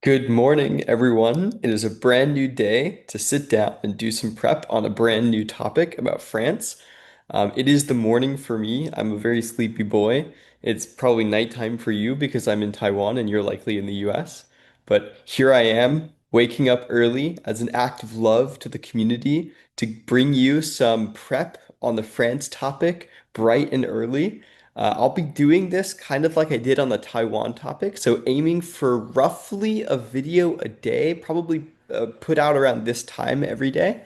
Good morning, everyone. It is a brand new day to sit down and do some prep on a brand new topic about France. It is the morning for me. I'm a very sleepy boy. It's probably nighttime for you because I'm in Taiwan and you're likely in the US. But here I am, waking up early as an act of love to the community to bring you some prep on the France topic bright and early. I'll be doing this kind of like I did on the Taiwan topic, so aiming for roughly a video a day, probably put out around this time every day.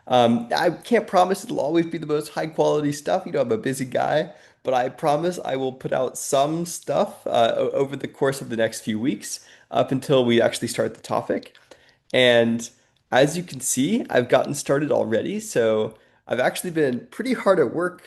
I can't promise it'll always be the most high quality stuff. I'm a busy guy, but I promise I will put out some stuff over the course of the next few weeks up until we actually start the topic. And as you can see, I've gotten started already. So I've actually been pretty hard at work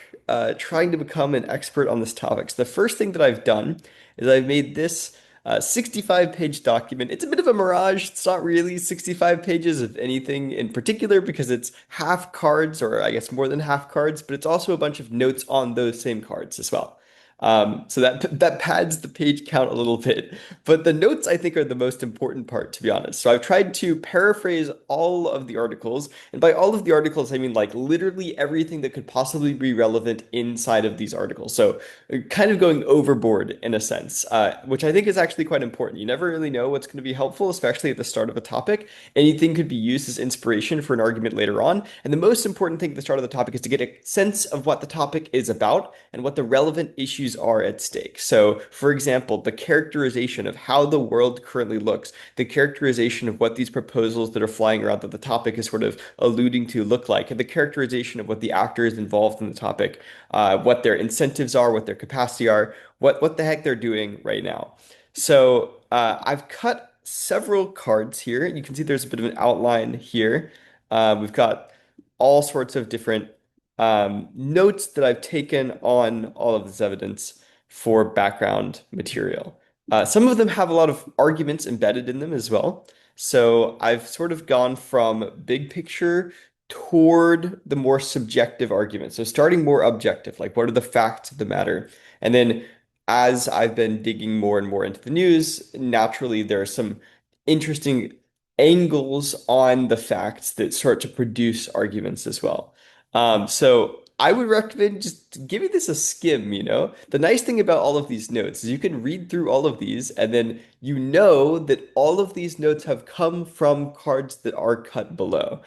trying to become an expert on this topic. So the first thing that I've done is I've made this 65-page document. It's a bit of a mirage. It's not really 65 pages of anything in particular because it's half cards, or I guess more than half cards, but it's also a bunch of notes on those same cards as well. So that pads the page count a little bit. But the notes, I think, are the most important part, to be honest. So I've tried to paraphrase all of the articles. And by all of the articles, I mean like literally everything that could possibly be relevant inside of these articles. So kind of going overboard in a sense, which I think is actually quite important. You never really know what's going to be helpful, especially at the start of a topic. Anything could be used as inspiration for an argument later on. And the most important thing at the start of the topic is to get a sense of what the topic is about and what the relevant issues are at stake. So, for example, the characterization of how the world currently looks, the characterization of what these proposals that are flying around that the topic is sort of alluding to look like, and the characterization of what the actors involved in the topic, what their incentives are, what their capacity are, what the heck they're doing right now. So, I've cut several cards here. You can see there's a bit of an outline here. We've got all sorts of different notes that I've taken on all of this evidence for background material. Some of them have a lot of arguments embedded in them as well. So I've sort of gone from big picture toward the more subjective arguments. So starting more objective, like what are the facts of the matter? And then as I've been digging more and more into the news, naturally there are some interesting angles on the facts that start to produce arguments as well. So I would recommend just giving this a skim. The nice thing about all of these notes is you can read through all of these and then you know that all of these notes have come from cards that are cut below.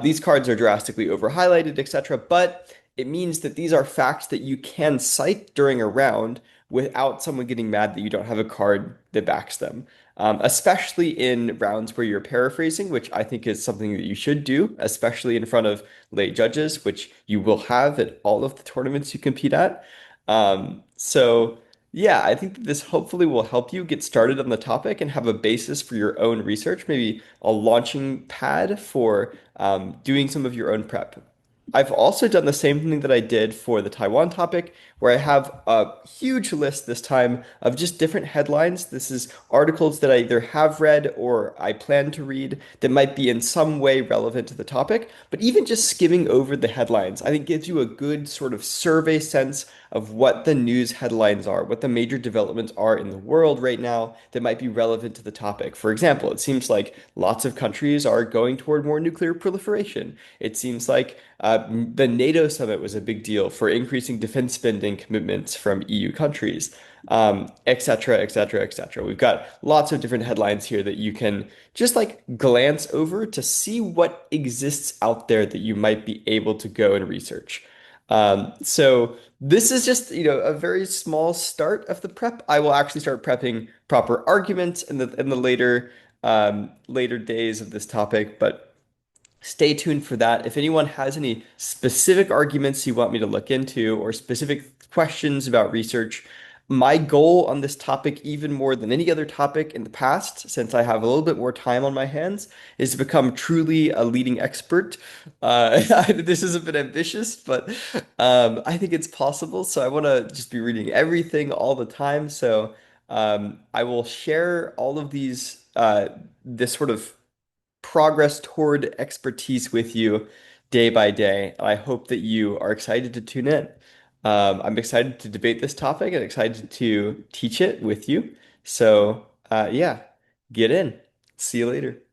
These cards are drastically over highlighted, etc., but it means that these are facts that you can cite during a round without someone getting mad that you don't have a card that backs them. Especially in rounds where you're paraphrasing, which I think is something that you should do, especially in front of late judges, which you will have at all of the tournaments you compete at. So yeah, I think that this hopefully will help you get started on the topic and have a basis for your own research, maybe a launching pad for doing some of your own prep. I've also done the same thing that I did for the Taiwan topic, where I have a huge list this time of just different headlines. This is articles that I either have read or I plan to read that might be in some way relevant to the topic. But even just skimming over the headlines, I think gives you a good sort of survey sense of what the news headlines are, what the major developments are in the world right now that might be relevant to the topic. For example, it seems like lots of countries are going toward more nuclear proliferation. It seems like the NATO summit was a big deal for increasing defense spending commitments from EU countries, et cetera, et cetera, et cetera. We've got lots of different headlines here that you can just like glance over to see what exists out there that you might be able to go and research. So this is just, a very small start of the prep. I will actually start prepping proper arguments in the later days of this topic, but stay tuned for that. If anyone has any specific arguments you want me to look into or specific questions about research, my goal on this topic, even more than any other topic in the past, since I have a little bit more time on my hands, is to become truly a leading expert. This is a bit ambitious, but I think it's possible. So I want to just be reading everything all the time. So I will share all of this sort of progress toward expertise with you day by day. I hope that you are excited to tune in. I'm excited to debate this topic and excited to teach it with you. So, yeah, get in. See you later.